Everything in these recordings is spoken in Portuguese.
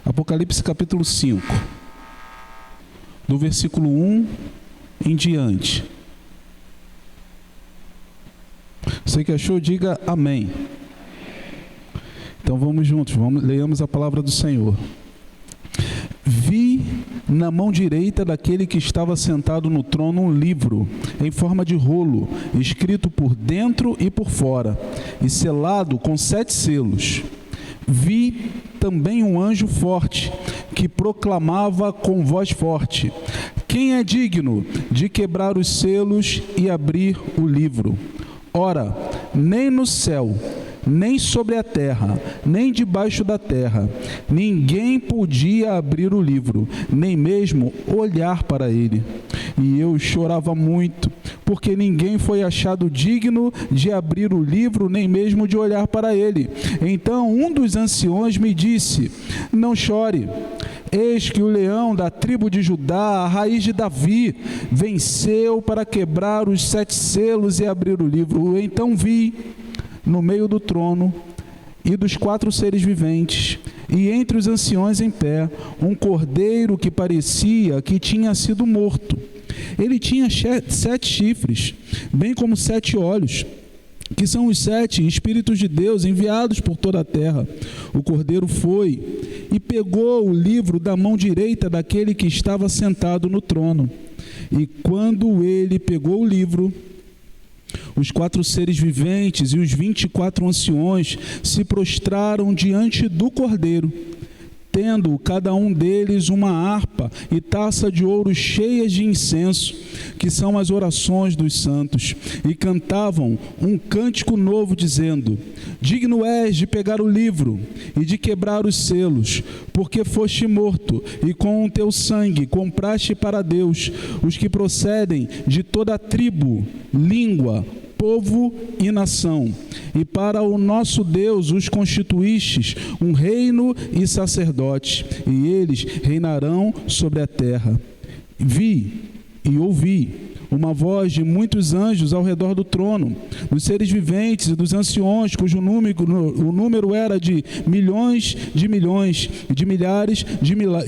Apocalipse capítulo 5, do versículo 1 em diante. Você que achou, diga amém. Então vamos juntos, leiamos a palavra do Senhor. Vi na mão direita daquele que estava sentado no trono um livro, em forma de rolo, escrito por dentro e por fora, e selado com 7 selos. Vi também um anjo forte, que proclamava com voz forte: quem é digno de quebrar os selos e abrir o livro? Ora, nem no céu, nem sobre a terra, nem debaixo da terra, ninguém podia abrir o livro, nem mesmo olhar para ele. E eu chorava muito, porque ninguém foi achado digno de abrir o livro, nem mesmo de olhar para ele. Então um dos anciões me disse: não chore. Eis que o leão da tribo de Judá, a raiz de Davi, venceu para quebrar os 7 selos e abrir o livro. Então vi, no meio do trono e dos 4 seres viventes, e entre os anciões em pé, um cordeiro que parecia que tinha sido morto. Ele tinha 7 chifres, bem como 7 olhos, que são os 7 Espíritos de Deus enviados por toda a terra. O cordeiro foi e pegou o livro da mão direita daquele que estava sentado no trono. E quando ele pegou o livro, os 4 seres viventes e os 24 anciões se prostraram diante do cordeiro, tendo cada um deles uma harpa e taça de ouro cheias de incenso, que são as orações dos santos, e cantavam um cântico novo, dizendo: digno és de pegar o livro e de quebrar os selos, porque foste morto, e com o teu sangue compraste para Deus os que procedem de toda a tribo, língua, povo e nação, e para o nosso Deus os constituístes um reino e sacerdotes, e eles reinarão sobre a terra. Vi e ouvi uma voz de muitos anjos ao redor do trono, dos seres viventes e dos anciões, cujo o número era de milhões, de milhares,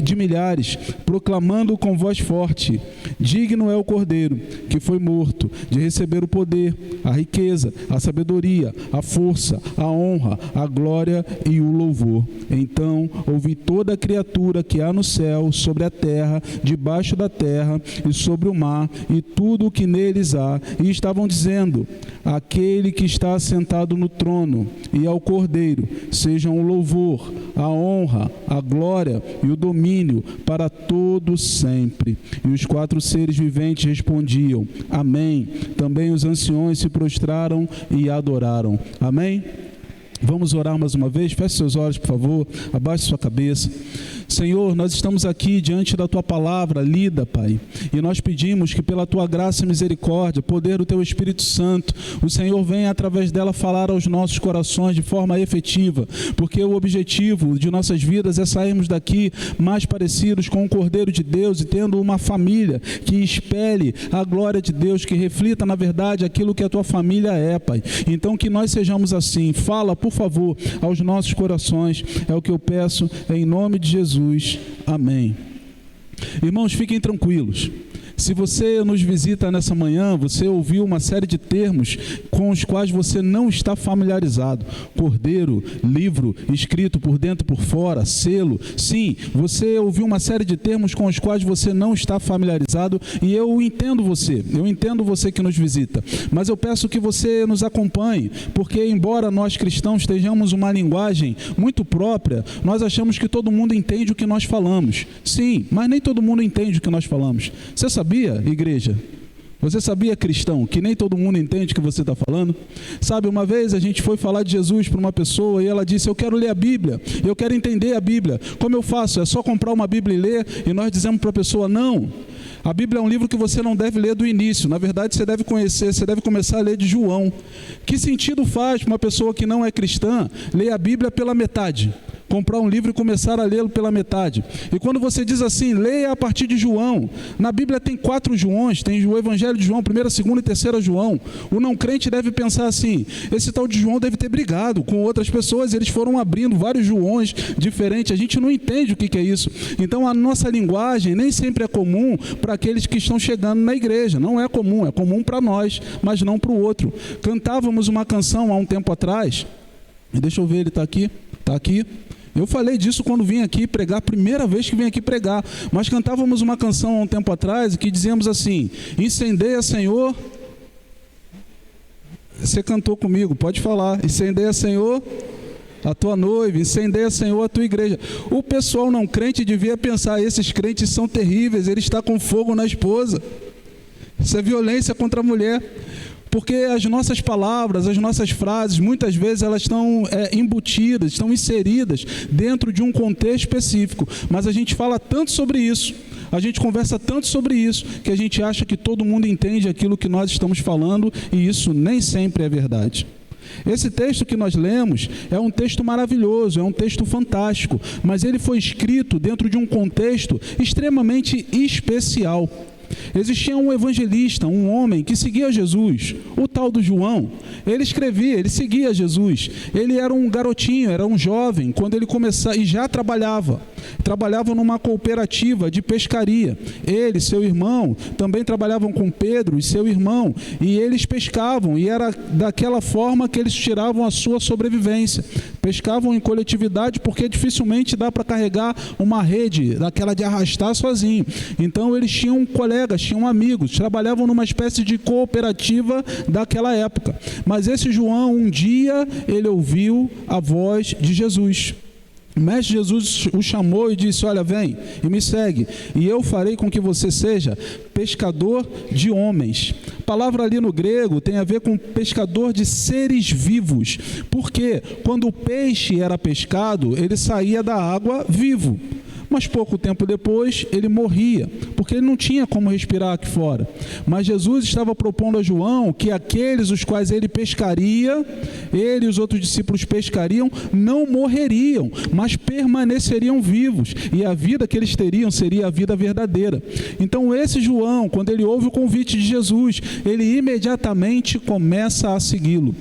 de milhares, proclamando com voz forte: digno é o Cordeiro que foi morto de receber o poder, a riqueza, a sabedoria, a força, a honra, a glória e o louvor. Então ouvi toda a criatura que há no céu, sobre a terra, debaixo da terra e sobre o mar, e tudo o que neles há, e estavam dizendo: aquele que está sentado no trono e ao Cordeiro sejam o louvor, a honra, a glória e o domínio para todo sempre. E os 4 seres viventes respondiam: amém. Também os anciões se prostraram e adoraram. Amém? Vamos orar mais uma vez. Feche seus olhos, por favor. Abaixe sua cabeça. Senhor, nós estamos aqui diante da Tua palavra lida, Pai, e nós pedimos que pela Tua graça e misericórdia, poder do Teu Espírito Santo, o Senhor venha através dela falar aos nossos corações de forma efetiva, porque o objetivo de nossas vidas é sairmos daqui mais parecidos com o Cordeiro de Deus e tendo uma família que espelhe a glória de Deus, que reflita na verdade aquilo que a Tua família é, Pai. Então que nós sejamos assim. Fala, por favor, aos nossos corações, é o que eu peço em nome de Jesus. Amém. Irmãos, fiquem tranquilos. Se você nos visita nessa manhã, você ouviu uma série de termos com os quais você não está familiarizado. Cordeiro, livro, escrito por dentro e por fora, selo. Sim, você ouviu uma série de termos com os quais você não está familiarizado, e eu entendo você que nos visita. Mas eu peço que você nos acompanhe, porque embora nós cristãos tenhamos uma linguagem muito própria, nós achamos que todo mundo entende o que nós falamos. Sim, mas nem todo mundo entende o que nós falamos. Você sabia, igreja? Você sabia, cristão, que nem todo mundo entende o que você está falando? Sabe, uma vez a gente foi falar de Jesus para uma pessoa e ela disse: eu quero ler a Bíblia, eu quero entender a Bíblia. Como eu faço? É só comprar uma Bíblia e ler? E nós dizemos para a pessoa: não. A Bíblia é um livro que você não deve ler do início. Na verdade, você deve começar a ler de João. Que sentido faz para uma pessoa que não é cristã ler a Bíblia pela metade? comprar um livro e começar a lê-lo pela metade. E quando você diz assim, leia a partir de João, na Bíblia tem 4 Joões, tem o Evangelho de João, 1º, 2º e 3º João. O não crente deve pensar assim, esse tal de João deve ter brigado com outras pessoas, eles foram abrindo vários Joões diferentes, a gente não entende o que é isso. Então a nossa linguagem nem sempre é comum para aqueles que estão chegando na igreja, não é comum para nós, mas não para o outro. Cantávamos uma canção há um tempo atrás, deixa eu ver, ele está aqui, eu falei disso quando vim aqui pregar, primeira vez que vim aqui pregar, mas cantávamos uma canção há um tempo atrás que dizíamos assim, incendeia, Senhor, você cantou comigo, pode falar, incendeia, Senhor, a tua noiva, incendeia, Senhor, a tua igreja. O pessoal não crente devia pensar, esses crentes são terríveis, ele está com fogo na esposa. Isso é violência contra a mulher. Porque as nossas palavras, as nossas frases, muitas vezes elas estão embutidas, estão inseridas dentro de um contexto específico. Mas a gente fala tanto sobre isso, a gente conversa tanto sobre isso, que a gente acha que todo mundo entende aquilo que nós estamos falando, e isso nem sempre é verdade. Esse texto que nós lemos é um texto maravilhoso, é um texto fantástico, mas ele foi escrito dentro de um contexto extremamente especial. Existia um evangelista, um homem que seguia Jesus, o tal do João. Ele escrevia, ele seguia Jesus. Ele era um garotinho, era um jovem, quando ele começava, e já trabalhava numa cooperativa de pescaria. Ele, seu irmão, também trabalhavam com Pedro e seu irmão, e eles pescavam, e era daquela forma que eles tiravam a sua sobrevivência. Pescavam em coletividade, porque dificilmente dá para carregar uma rede, daquela de arrastar sozinho. Então eles tinham colegas, tinham amigos, trabalhavam numa espécie de cooperativa daquela época. Mas esse João, um dia, ele ouviu a voz de Jesus. O mestre Jesus o chamou e disse, olha, vem e me segue, e eu farei com que você seja pescador de homens. A palavra ali no grego tem a ver com pescador de seres vivos, porque quando o peixe era pescado, ele saía da água vivo. Mas pouco tempo depois ele morria, porque ele não tinha como respirar aqui fora. Mas Jesus estava propondo a João que aqueles os quais ele pescaria, ele e os outros discípulos pescariam, não morreriam, mas permaneceriam vivos, e a vida que eles teriam seria a vida verdadeira. Então esse João, quando ele ouve o convite de Jesus, ele imediatamente começa a segui-lo.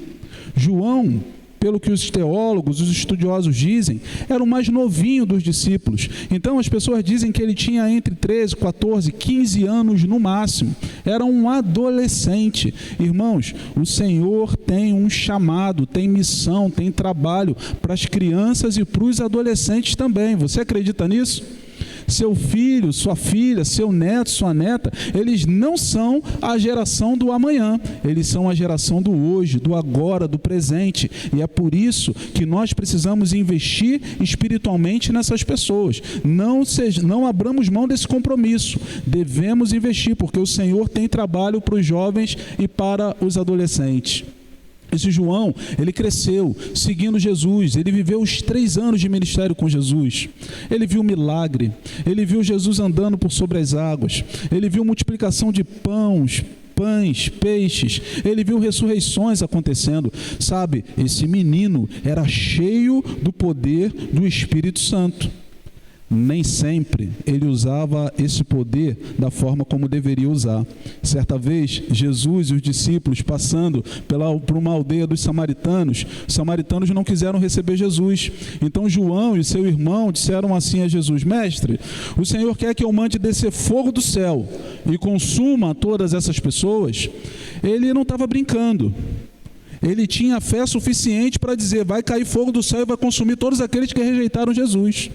João, pelo que os teólogos, os estudiosos dizem, era o mais novinho dos discípulos. Então as pessoas dizem que ele tinha entre 13, 14, 15 anos no máximo. Era um adolescente. Irmãos, o Senhor tem um chamado, tem missão, tem trabalho para as crianças e para os adolescentes também. Você acredita nisso? Seu filho, sua filha, seu neto, sua neta, eles não são a geração do amanhã, eles são a geração do hoje, do agora, do presente, e é por isso que nós precisamos investir espiritualmente nessas pessoas. Não abramos mão desse compromisso, devemos investir, porque o Senhor tem trabalho para os jovens e para os adolescentes. Esse João, ele cresceu seguindo Jesus, ele viveu os 3 anos de ministério com Jesus. Ele viu milagre, ele viu Jesus andando por sobre as águas, ele viu multiplicação de pães, peixes, ele viu ressurreições acontecendo. Sabe, esse menino era cheio do poder do Espírito Santo. Nem sempre ele usava esse poder da forma como deveria usar. Certa vez, Jesus e os discípulos passando por uma aldeia dos samaritanos, os samaritanos não quiseram receber Jesus. Então João e seu irmão disseram assim a Jesus, mestre, o Senhor quer que eu mande descer fogo do céu e consuma todas essas pessoas? Ele não estava brincando. Ele tinha fé suficiente para dizer, vai cair fogo do céu e vai consumir todos aqueles que rejeitaram Jesus.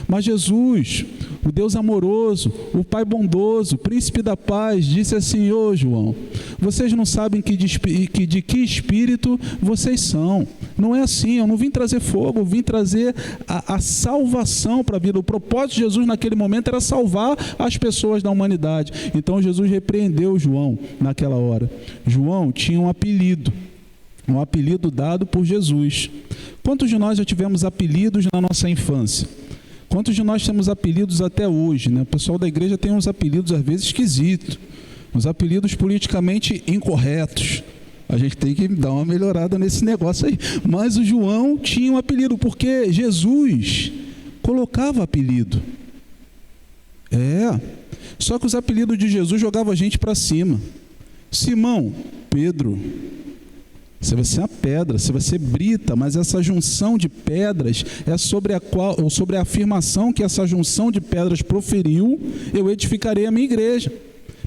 Mas Jesus, o Deus amoroso, o Pai bondoso, Príncipe da paz, disse assim, ô João, vocês não sabem de que espírito vocês são. Não é assim, eu não vim trazer fogo, eu vim trazer a salvação para a vida. O propósito de Jesus naquele momento era salvar as pessoas da humanidade. Então Jesus repreendeu João naquela hora. João tinha um apelido dado por Jesus. Quantos de nós já tivemos apelidos na nossa infância? Quantos de nós temos apelidos até hoje, né? O pessoal da igreja tem uns apelidos às vezes esquisitos, uns apelidos politicamente incorretos, A gente tem que dar uma melhorada nesse negócio aí. Mas o João tinha um apelido, porque Jesus colocava apelido. Só que os apelidos de Jesus jogavam a gente para cima. Simão, Pedro. Você vai ser a pedra, você vai ser brita, mas essa junção de pedras é sobre a afirmação que essa junção de pedras proferiu: eu edificarei a minha igreja.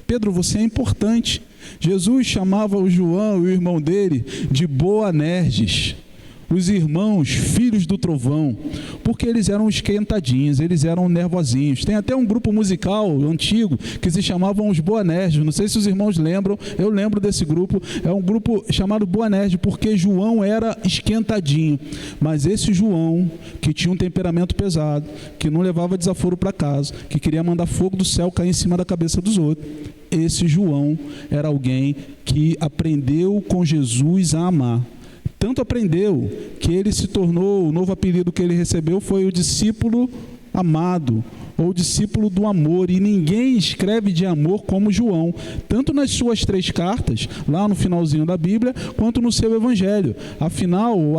Pedro, você é importante. Jesus chamava o João e o irmão dele de Boanerges, os irmãos filhos do trovão, porque eles eram esquentadinhos, eles eram nervosinhos. Tem até um grupo musical antigo que se chamavam os Boanerges, não sei se os irmãos lembram, eu lembro desse grupo. É um grupo chamado Boanerges, porque João era esquentadinho, mas esse João, que tinha um temperamento pesado, que não levava desaforo para casa, que queria mandar fogo do céu cair em cima da cabeça dos outros, esse João era alguém que aprendeu com Jesus a amar. Tanto aprendeu que ele se tornou, o novo apelido que ele recebeu foi o discípulo amado, ou discípulo do amor, e ninguém escreve de amor como João, tanto nas suas 3 cartas, lá no finalzinho da Bíblia, quanto no seu evangelho.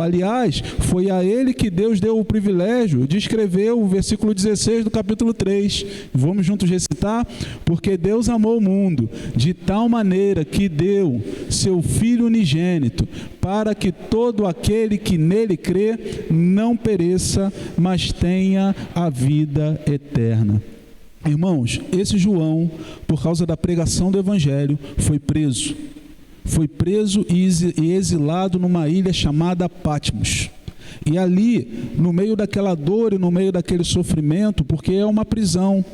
Aliás, foi a ele que Deus deu o privilégio de escrever o versículo 16 do capítulo 3. Vamos juntos recitar? Porque Deus amou o mundo de tal maneira que deu seu Filho unigênito, para que todo aquele que nele crê não pereça, mas tenha a vida eterna. Irmãos, esse João, por causa da pregação do evangelho, foi preso e exilado numa ilha chamada Patmos. E ali, no meio daquela dor e no meio daquele sofrimento, porque é uma prisão,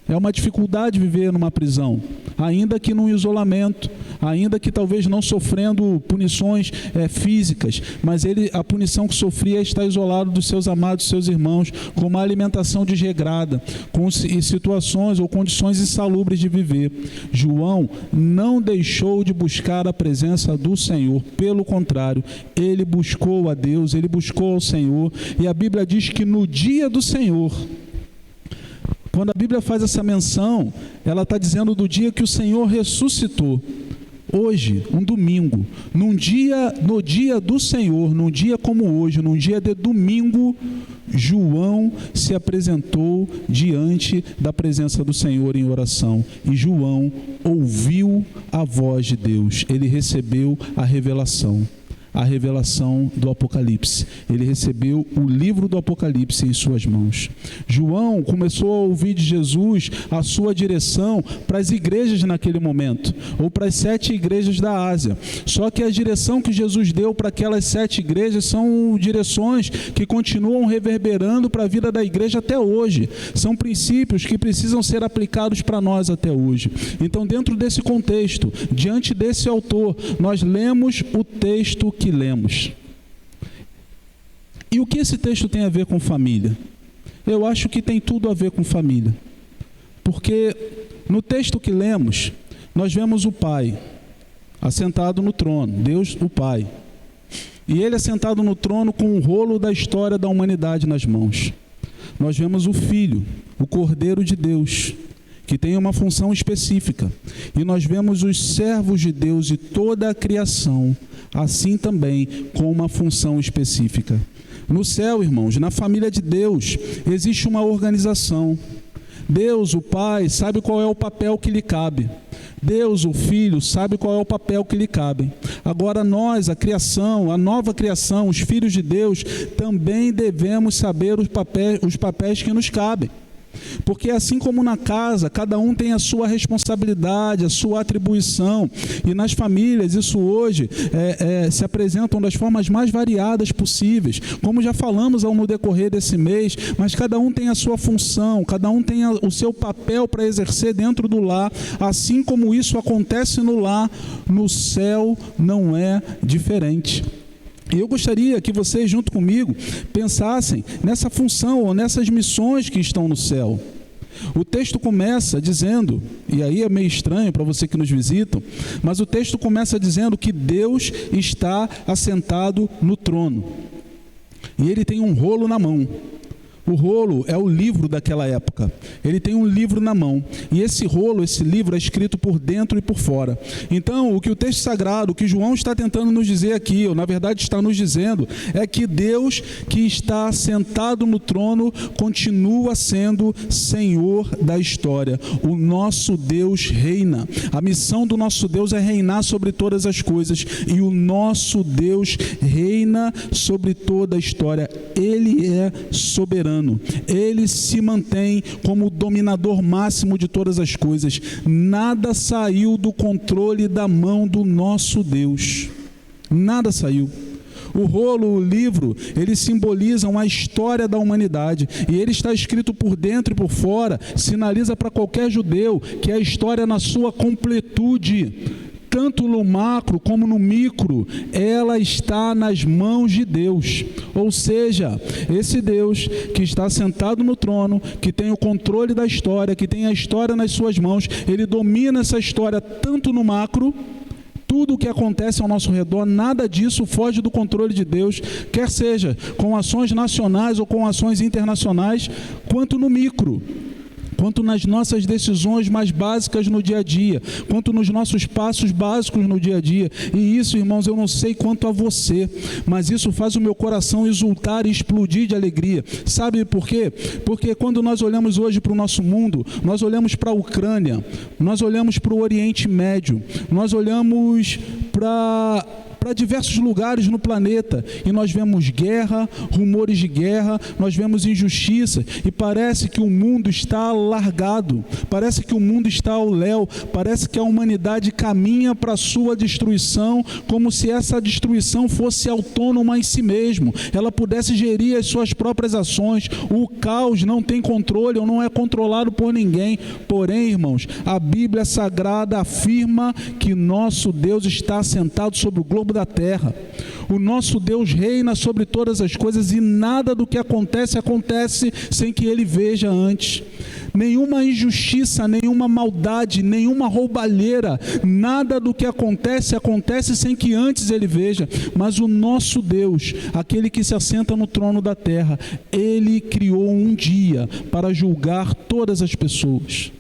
é uma dificuldade viver numa prisão, ainda que num isolamento, ainda que talvez não sofrendo punições físicas, mas a punição que sofria é estar isolado dos seus amados, seus irmãos, com uma alimentação desregrada, com situações ou condições insalubres de viver. João não deixou de buscar a presença do Senhor, pelo contrário, ele buscou a Deus, ele buscou ao Senhor, e a Bíblia diz que no dia do Senhor, quando a Bíblia faz essa menção, ela está dizendo do dia que o Senhor ressuscitou. Hoje, um domingo, no dia do Senhor, num dia como hoje, num dia de domingo, João se apresentou diante da presença do Senhor em oração. E João ouviu a voz de Deus, ele recebeu a revelação do Apocalipse. Ele recebeu o livro do Apocalipse em suas mãos. João começou a ouvir de Jesus a sua direção para as igrejas naquele momento, ou para as 7 igrejas da Ásia. Só que a direção que Jesus deu para aquelas 7 igrejas são direções que continuam reverberando para a vida da igreja até hoje. São princípios que precisam ser aplicados para nós até hoje. Então, dentro desse contexto, diante desse autor, nós lemos o texto que lemos. E o que esse texto tem a ver com família? Eu acho que tem tudo a ver com família. Porque no texto que lemos, nós vemos o Pai assentado no trono, Deus o Pai. E ele assentado no trono com o rolo da história da humanidade nas mãos. Nós vemos o Filho, o Cordeiro de Deus, que tem uma função específica. E nós vemos os servos de Deus e toda a criação, assim também com uma função específica. No céu, irmãos, na família de Deus, existe uma organização. Deus, o Pai, sabe qual é o papel que lhe cabe. Deus, o Filho, sabe qual é o papel que lhe cabe. Agora nós, a criação, a nova criação, os filhos de Deus, também devemos saber os papéis que nos cabem. Porque assim como na casa, cada um tem a sua responsabilidade, a sua atribuição, e nas famílias isso hoje se apresentam das formas mais variadas possíveis, como já falamos no decorrer desse mês, mas cada um tem a sua função, cada um tem o seu papel para exercer dentro do lar. Assim como isso acontece no lar, no céu não é diferente. E eu gostaria que vocês, junto comigo, pensassem nessa função ou nessas missões que estão no céu. O texto começa dizendo, e aí é meio estranho para você que nos visitam, mas o texto começa dizendo que Deus está assentado no trono. E ele tem um rolo na mão. O rolo é o livro daquela época. Ele tem um livro na mão. E esse rolo, esse livro é escrito por dentro e por fora. Então, o que o texto sagrado, o que João está tentando nos dizer aqui, ou na verdade está nos dizendo, é que Deus que está sentado no trono continua sendo Senhor da história. O nosso Deus reina. A missão do nosso Deus é reinar sobre todas as coisas. E o nosso Deus reina sobre toda a história. Ele é soberano. Ele se mantém como o dominador máximo de todas as coisas. Nada saiu do controle da mão do nosso Deus. Nada saiu. O rolo, o livro, eles simbolizam a história da humanidade. E ele está escrito por dentro e por fora. Sinaliza para qualquer judeu que é a história na sua completude. Tanto no macro como no micro, ela está nas mãos de Deus. Ou seja, esse Deus que está sentado no trono, que tem o controle da história, que tem a história nas suas mãos, ele domina essa história tanto no macro, tudo o que acontece ao nosso redor, nada disso foge do controle de Deus, quer seja com ações nacionais ou com ações internacionais, quanto no micro. Quanto nas nossas decisões mais básicas no dia a dia, quanto nos nossos passos básicos no dia a dia. E isso, irmãos, eu não sei quanto a você, mas isso faz o meu coração exultar e explodir de alegria. Sabe por quê? Porque quando nós olhamos hoje para o nosso mundo, nós olhamos para a Ucrânia, nós olhamos para o Oriente Médio, nós olhamos para diversos lugares no planeta, e nós vemos guerra, rumores de guerra, nós vemos injustiça, e parece que o mundo está largado, parece que o mundo está ao léu, parece que a humanidade caminha para a sua destruição, como se essa destruição fosse autônoma em si mesmo, ela pudesse gerir as suas próprias ações. O caos não tem controle, ou não é controlado por ninguém. Porém, irmãos, a Bíblia Sagrada afirma que nosso Deus está sentado sobre o globo da terra. O nosso Deus reina sobre todas as coisas, e nada do que acontece sem que ele veja antes. Nenhuma injustiça, nenhuma maldade, nenhuma roubalheira, nada do que acontece sem que antes ele veja. Mas o nosso Deus, aquele que se assenta no trono da terra, ele criou um dia para julgar todas as pessoas,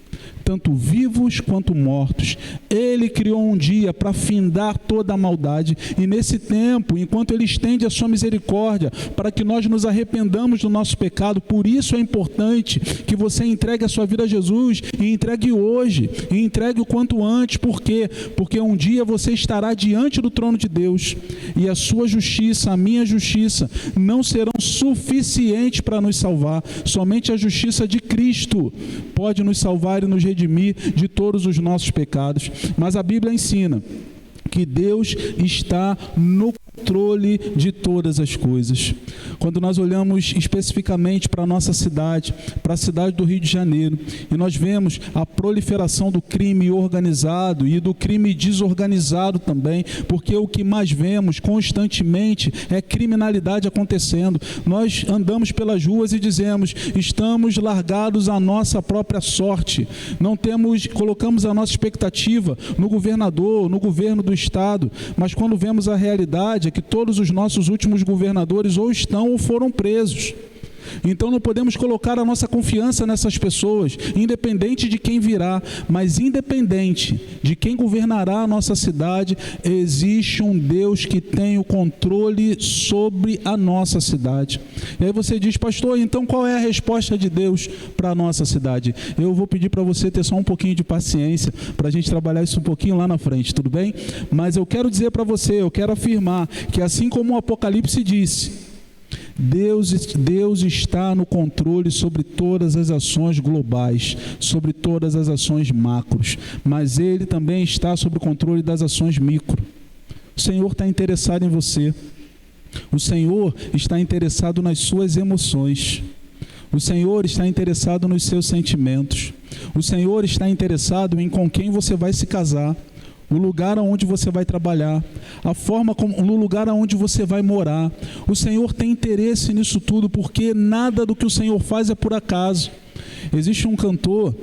tanto vivos quanto mortos. Ele criou um dia para findar toda a maldade, e nesse tempo, enquanto ele estende a sua misericórdia para que nós nos arrependamos do nosso pecado, por isso é importante que você entregue a sua vida a Jesus, e entregue hoje, e entregue o quanto antes. Por quê? Porque um dia você estará diante do trono de Deus, e a sua justiça, a minha justiça, não serão suficientes para nos salvar. Somente a justiça de Cristo pode nos salvar e nos redimir de todos os nossos pecados. Mas a Bíblia ensina que Deus está no controle de todas as coisas. Quando nós olhamos especificamente para a nossa cidade, para a cidade do Rio de Janeiro, e nós vemos a proliferação do crime organizado e do crime desorganizado também, porque o que mais vemos constantemente é criminalidade acontecendo. Nós andamos pelas ruas e dizemos: estamos largados à nossa própria sorte, não temos, colocamos a nossa expectativa no governador, no governo do estado, mas quando vemos a realidade é que todos os nossos últimos governadores ou estão ou foram presos. Então não podemos colocar a nossa confiança nessas pessoas, independente de quem virá, mas independente de quem governará a nossa cidade, existe um Deus que tem o controle sobre a nossa cidade. E aí você diz: pastor, então qual é a resposta de Deus para a nossa cidade? Eu vou pedir para você ter só um pouquinho de paciência, para a gente trabalhar isso um pouquinho lá na frente, tudo bem? Mas eu quero dizer para você, eu quero afirmar que assim como o Apocalipse disse, Deus está no controle sobre todas as ações globais, sobre todas as ações macros, mas Ele também está sob o controle das ações micro. O Senhor está interessado em você. O Senhor está interessado nas suas emoções. O Senhor está interessado nos seus sentimentos. O Senhor está interessado em com quem você vai se casar, o lugar onde você vai trabalhar, a forma como, no lugar onde você vai morar. O Senhor tem interesse nisso tudo, porque nada do que o Senhor faz é por acaso. Existe um cantor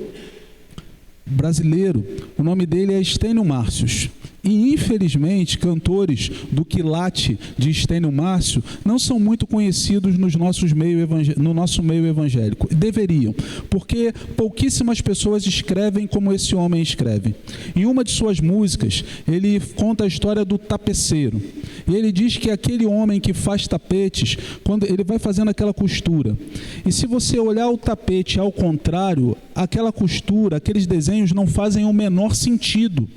brasileiro, o nome dele é Estênio Márcios, E, infelizmente, cantores do quilate de Estênio Márcio não são muito conhecidos no nosso meio evangélico. Deveriam, porque pouquíssimas pessoas escrevem como esse homem escreve. Em uma de suas músicas, ele conta a história do tapeceiro. E ele diz que aquele homem que faz tapetes, quando ele vai fazendo aquela costura. E se você olhar o tapete ao contrário, aquela costura, aqueles desenhos não fazem o menor sentido.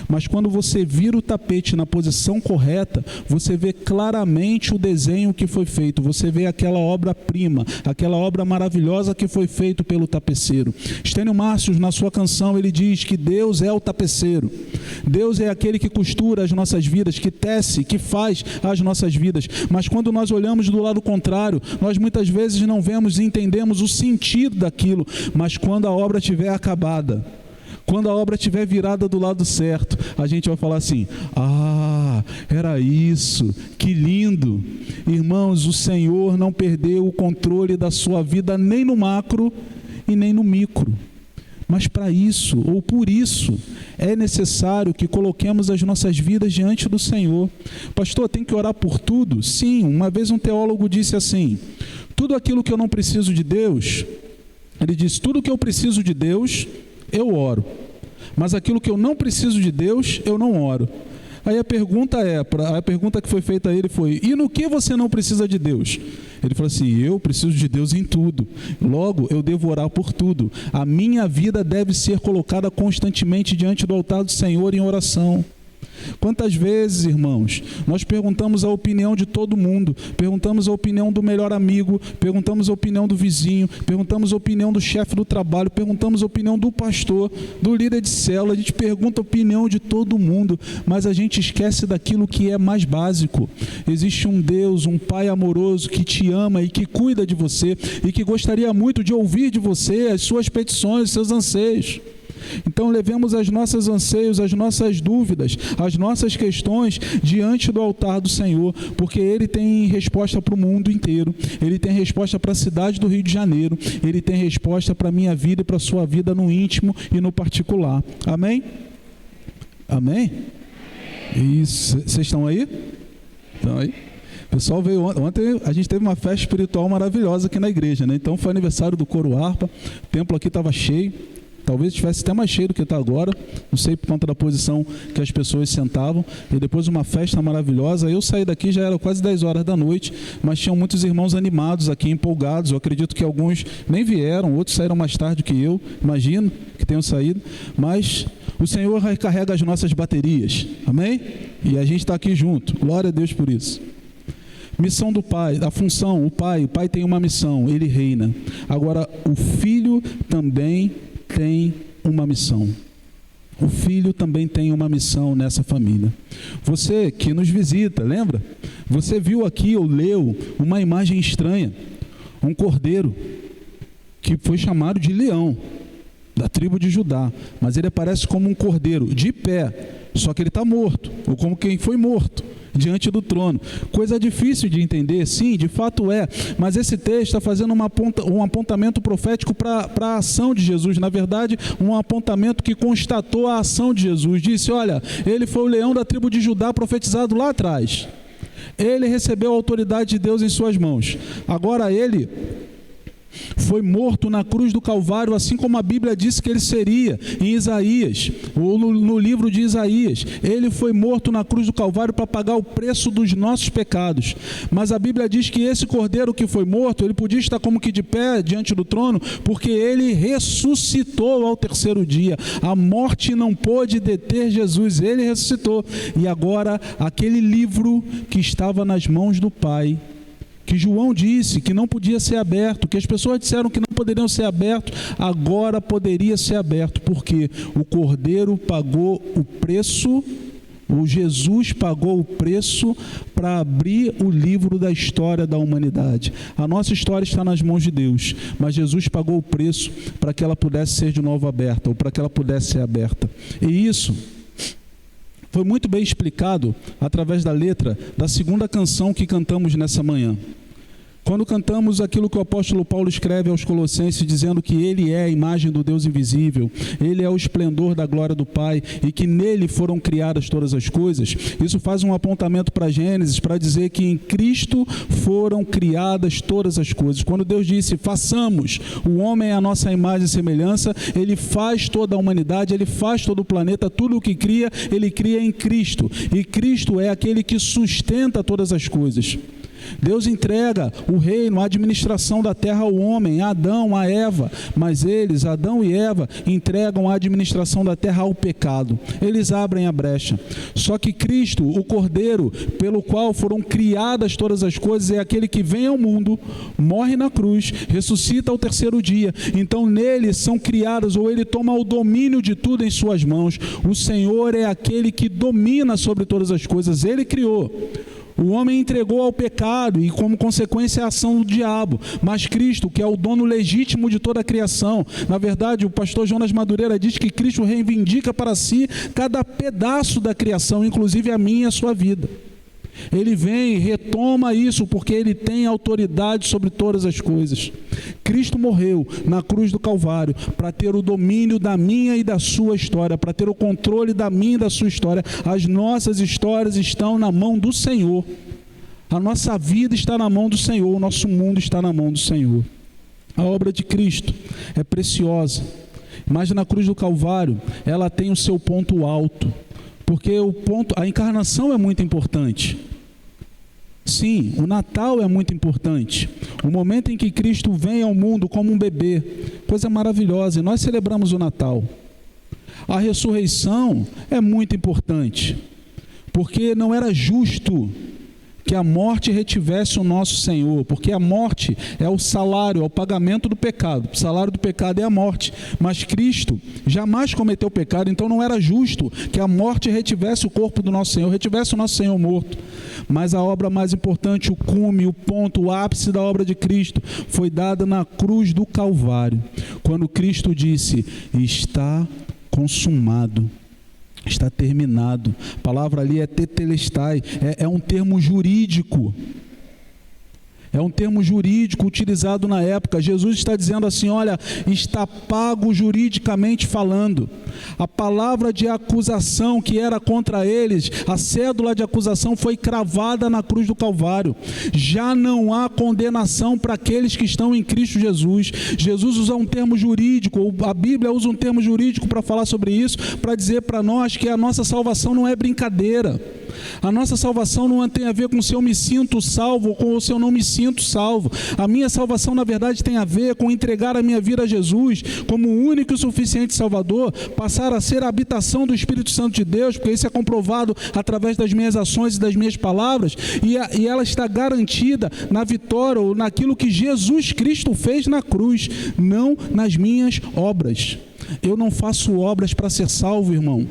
Mas quando você vira o tapete na posição correta, você vê claramente o desenho que foi feito, você vê aquela obra-prima, aquela obra maravilhosa que foi feita pelo tapeceiro. Estênio Márcio, na sua canção, ele diz que Deus é o tapeceiro. Deus é aquele que costura as nossas vidas, que tece, que faz as nossas vidas. Mas quando nós olhamos do lado contrário, nós muitas vezes não vemos e entendemos o sentido daquilo. Mas quando a obra estiver acabada, quando a obra estiver virada do lado certo, a gente vai falar assim: ah, era isso, que lindo. Irmãos, o Senhor não perdeu o controle da sua vida nem no macro e nem no micro. Mas para isso, ou por isso, é necessário que coloquemos as nossas vidas diante do Senhor. Pastor, tem que orar por tudo? Sim, uma vez um teólogo disse assim: tudo aquilo que eu não preciso de Deus, ele disse, tudo que eu preciso de Deus, eu oro, mas aquilo que eu não preciso de Deus, eu não oro. Aí a pergunta que foi feita a ele foi: e no que você não precisa de Deus? Ele falou assim: eu preciso de Deus em tudo, logo eu devo orar por tudo. A minha vida deve ser colocada constantemente diante do altar do Senhor em oração. Quantas vezes, irmãos, nós perguntamos a opinião de todo mundo, perguntamos a opinião do melhor amigo, perguntamos a opinião do vizinho, perguntamos a opinião do chefe do trabalho, perguntamos a opinião do pastor, do líder de célula, a gente pergunta a opinião de todo mundo, mas a gente esquece daquilo que é mais básico. Existe um Deus, um Pai amoroso que te ama e que cuida de você e que gostaria muito de ouvir de você as suas petições, os seus anseios. Então levemos os nossos anseios, as nossas dúvidas, as nossas questões diante do altar do Senhor, porque Ele tem resposta para o mundo inteiro, Ele tem resposta para a cidade do Rio de Janeiro, Ele tem resposta para a minha vida e para a sua vida no íntimo e no particular. Amém? Amém? Isso. Vocês estão aí? Estão aí? O pessoal veio ontem, a gente teve uma festa espiritual maravilhosa aqui na igreja, né? Então foi aniversário do Coro Harpa, o templo aqui estava cheio. Talvez estivesse até mais cheio do que está agora, não sei por conta da posição que as pessoas sentavam. E depois uma festa maravilhosa. Eu saí daqui, já era quase 10 horas da noite, mas tinham muitos irmãos animados aqui, empolgados. Eu acredito que alguns nem vieram, outros saíram mais tarde que eu, imagino que tenham saído. Mas o Senhor recarrega as nossas baterias, amém? E a gente está aqui junto, glória a Deus por isso. Missão do Pai, a função, o Pai tem uma missão, Ele reina. Agora, o Filho também tem uma missão. O Filho também tem uma missão nessa família. Você que nos visita, lembra? Você viu aqui ou leu uma imagem estranha, um cordeiro que foi chamado de leão, da tribo de Judá, mas ele aparece como um cordeiro de pé, só que ele está morto, ou como quem foi morto diante do trono. Coisa difícil de entender, sim, de fato é, mas esse texto está fazendo um apontamento profético para a ação de Jesus. Na verdade, um apontamento que constatou a ação de Jesus. Disse: olha, ele foi o leão da tribo de Judá profetizado lá atrás. Ele recebeu a autoridade de Deus em suas mãos. Agora ele foi morto na cruz do Calvário, assim como a Bíblia disse que ele seria em Isaías, ou no livro de Isaías. Ele foi morto na cruz do Calvário para pagar o preço dos nossos pecados. Mas a Bíblia diz que esse cordeiro que foi morto, ele podia estar como que de pé diante do trono, porque ele ressuscitou ao terceiro dia. A morte não pôde deter Jesus, ele ressuscitou. E agora aquele livro que estava nas mãos do Pai, que João disse que não podia ser aberto, que as pessoas disseram que não poderiam ser abertos, agora poderia ser aberto, porque o Cordeiro pagou o preço, o Jesus pagou o preço para abrir o livro da história da humanidade. A nossa história está nas mãos de Deus, mas Jesus pagou o preço para que ela pudesse ser de novo aberta, ou para que ela pudesse ser aberta. E isso foi muito bem explicado através da letra da segunda canção que cantamos nessa manhã. Quando cantamos aquilo que o apóstolo Paulo escreve aos Colossenses, dizendo que Ele é a imagem do Deus invisível, Ele é o esplendor da glória do Pai e que nele foram criadas todas as coisas, isso faz um apontamento para Gênesis, para dizer que em Cristo foram criadas todas as coisas. Quando Deus disse, façamos o homem à nossa imagem e semelhança, Ele faz toda a humanidade, Ele faz todo o planeta, tudo o que cria, Ele cria em Cristo. E Cristo é aquele que sustenta todas as coisas. Deus entrega o reino, a administração da terra ao homem, a Adão, a Eva, mas eles, Adão e Eva, entregam a administração da terra ao pecado. Eles abrem a brecha. Só que Cristo, o Cordeiro, pelo qual foram criadas todas as coisas, é aquele que vem ao mundo, morre na cruz, ressuscita ao terceiro dia. Então nele são criadas, ou ele toma o domínio de tudo em suas mãos. O Senhor é aquele que domina sobre todas as coisas. Ele criou. O homem entregou ao pecado e, como consequência, a ação do diabo. Mas Cristo, que é o dono legítimo de toda a criação, na verdade, o pastor Jonas Madureira diz que Cristo reivindica para si cada pedaço da criação, inclusive a minha e a sua vida. Ele vem e retoma isso porque Ele tem autoridade sobre todas as coisas. Cristo morreu na cruz do Calvário para ter o domínio da minha e da sua história, para ter o controle da minha e da sua história. As nossas histórias estão na mão do Senhor. A nossa vida está na mão do Senhor, o nosso mundo está na mão do Senhor. A obra de Cristo é preciosa, mas na cruz do Calvário ela tem o seu ponto alto. Porque a encarnação é muito importante. Sim, o Natal é muito importante. O momento em que Cristo vem ao mundo como um bebê, coisa maravilhosa, e nós celebramos o Natal. A ressurreição é muito importante, porque não era justo que a morte retivesse o nosso Senhor, porque a morte é o salário, é o pagamento do pecado. O salário do pecado é a morte, mas Cristo jamais cometeu pecado, então não era justo que a morte retivesse o corpo do nosso Senhor, retivesse o nosso Senhor morto. Mas a obra mais importante, o cume, o ponto, o ápice da obra de Cristo foi dada na cruz do Calvário, quando Cristo disse, está consumado. Está terminado. A palavra ali é tetelestai, é um termo jurídico. É um termo jurídico utilizado na época. Jesus está dizendo assim, olha, está pago juridicamente falando. A palavra de acusação que era contra eles, a cédula de acusação foi cravada na cruz do Calvário. Já não há condenação para aqueles que estão em Cristo Jesus. Jesus usa um termo jurídico, a Bíblia usa um termo jurídico para falar sobre isso, para dizer para nós que a nossa salvação não é brincadeira. A nossa salvação não tem a ver com se eu me sinto salvo ou se eu não me sinto salvo. A minha salvação, na verdade, tem a ver com entregar a minha vida a Jesus como o único e suficiente Salvador, passar a ser a habitação do Espírito Santo de Deus, porque isso é comprovado através das minhas ações e das minhas palavras, e ela está garantida na vitória ou naquilo que Jesus Cristo fez na cruz, não nas minhas obras. Eu não faço obras para ser salvo, irmão.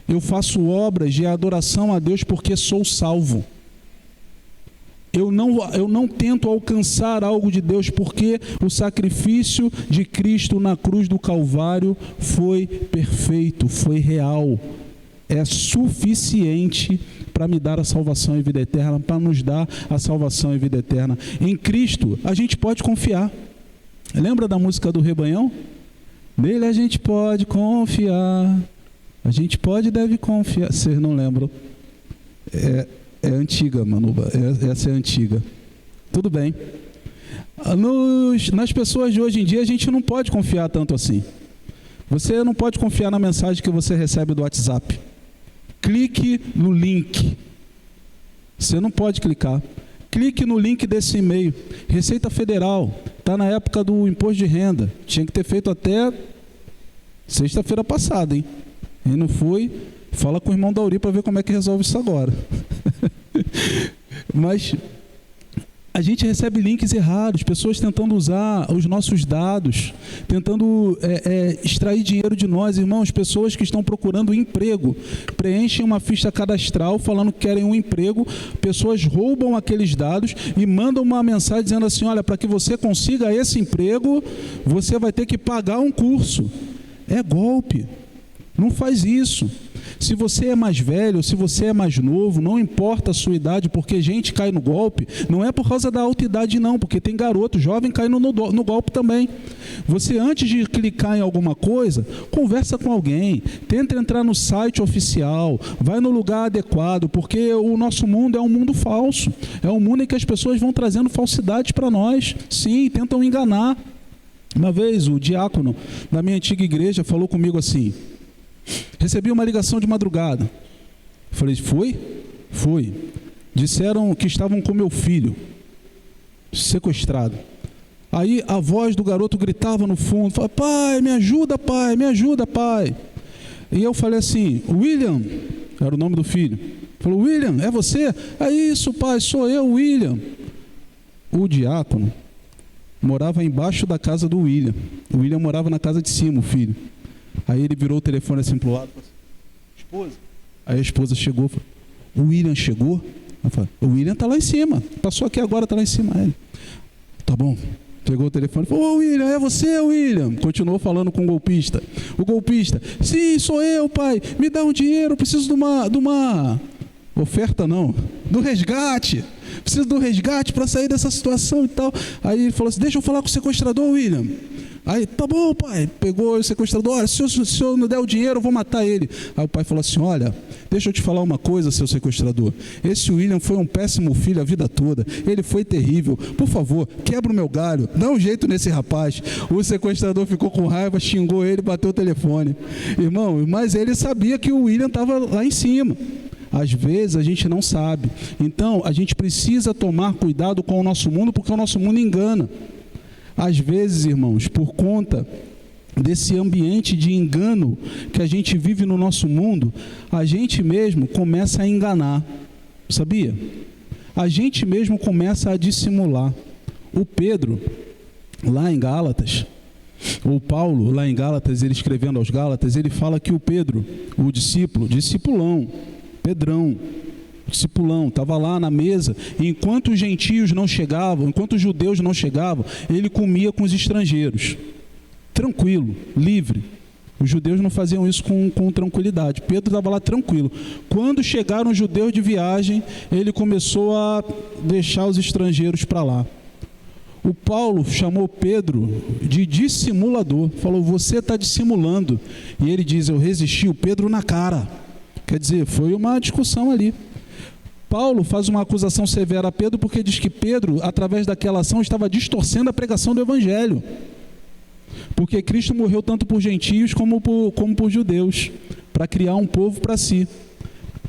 Eu faço obras de adoração a Deus porque sou salvo. Eu não tento alcançar algo de Deus porque o sacrifício de Cristo na cruz do Calvário foi perfeito, foi real. É suficiente para me dar a salvação e vida eterna, para nos dar a salvação e vida eterna. Em Cristo a gente pode confiar. Lembra da música do Rebanhão? Nele a gente pode confiar. A gente pode e deve confiar. Vocês não lembram? É antiga, Manuba. Essa é antiga. Tudo bem. Nas pessoas de hoje em dia, a gente não pode confiar tanto assim. Você não pode confiar na mensagem que você recebe do WhatsApp. Clique no link. Você não pode clicar. Clique no link desse e-mail. Receita Federal. Está na época do imposto de renda. Tinha que ter feito até sexta-feira passada, hein? E não foi, fala com o irmão Dauri para ver como é que resolve isso agora. Mas a gente recebe links errados, pessoas tentando usar os nossos dados, tentando extrair dinheiro de nós. Irmãos, pessoas que estão procurando emprego, preenchem uma ficha cadastral falando que querem um emprego, pessoas roubam aqueles dados e mandam uma mensagem dizendo assim, olha, para que você consiga esse emprego, você vai ter que pagar um curso. É golpe. Não faz isso. Se você é mais velho, se você é mais novo, não importa a sua idade, porque gente cai no golpe, não é por causa da alta idade não, porque tem garoto jovem caindo no golpe também. Você, antes de clicar em alguma coisa, conversa com alguém, tenta entrar no site oficial, vai no lugar adequado, porque o nosso mundo é um mundo falso, é um mundo em que as pessoas vão trazendo falsidades para nós, sim, tentam enganar. Uma vez o diácono da minha antiga igreja falou comigo assim: recebi uma ligação de madrugada. Eu falei: foi? Foi. Disseram que estavam com meu filho sequestrado. Aí a voz do garoto gritava no fundo, falava: pai, me ajuda, pai, me ajuda, pai. E eu falei assim: William, era o nome do filho. Falou: William, é você? É isso, pai, sou eu, William. O diácono morava embaixo da casa do William. O William morava na casa de cima, o filho. Aí ele virou o telefone assim pro lado, falou: esposa. Aí a esposa chegou, falou: o William chegou? Ela falou: o William está lá em cima, passou aqui agora, está lá em cima. Aí ele: tá bom. Pegou o telefone e falou: ô William, é você, William? Continuou falando com o golpista. O golpista: sim, sou eu, pai, me dá um dinheiro, preciso de uma oferta não, do resgate. Preciso do resgate para sair dessa situação e tal. Aí ele falou assim: deixa eu falar com o sequestrador, William. Aí: tá bom, pai. Pegou o sequestrador: olha, se o senhor não der o dinheiro, eu vou matar ele. Aí o pai falou assim: olha, deixa eu te falar uma coisa, seu sequestrador. Esse William foi um péssimo filho a vida toda. Ele foi terrível. Por favor, quebra o meu galho. Dá um jeito nesse rapaz. O sequestrador ficou com raiva, xingou ele, bateu o telefone. Irmão, mas ele sabia que o William estava lá em cima. Às vezes a gente não sabe. Então, a gente precisa tomar cuidado com o nosso mundo, porque o nosso mundo engana. Às vezes, irmãos, por conta desse ambiente de engano que a gente vive no nosso mundo, a gente mesmo começa a enganar. Sabia? A gente mesmo começa a dissimular. O Pedro, lá em Gálatas, o Paulo, lá em Gálatas, ele escrevendo aos Gálatas, ele fala que o Pedro, o discipulão, Pedrão, discipulão, estava lá na mesa, e enquanto os gentios não chegavam, enquanto os judeus não chegavam, ele comia com os estrangeiros, tranquilo, livre. Os judeus não faziam isso com tranquilidade. Pedro estava lá tranquilo. Quando chegaram os judeus de viagem, ele começou a deixar os estrangeiros para lá. O Paulo chamou Pedro de dissimulador, falou: você está dissimulando. E ele diz: eu resisti o Pedro na cara. Quer dizer, foi uma discussão ali. Paulo faz uma acusação severa a Pedro, porque diz que Pedro, através daquela ação, estava distorcendo a pregação do Evangelho. Porque Cristo morreu tanto por gentios como por judeus, para criar um povo para si.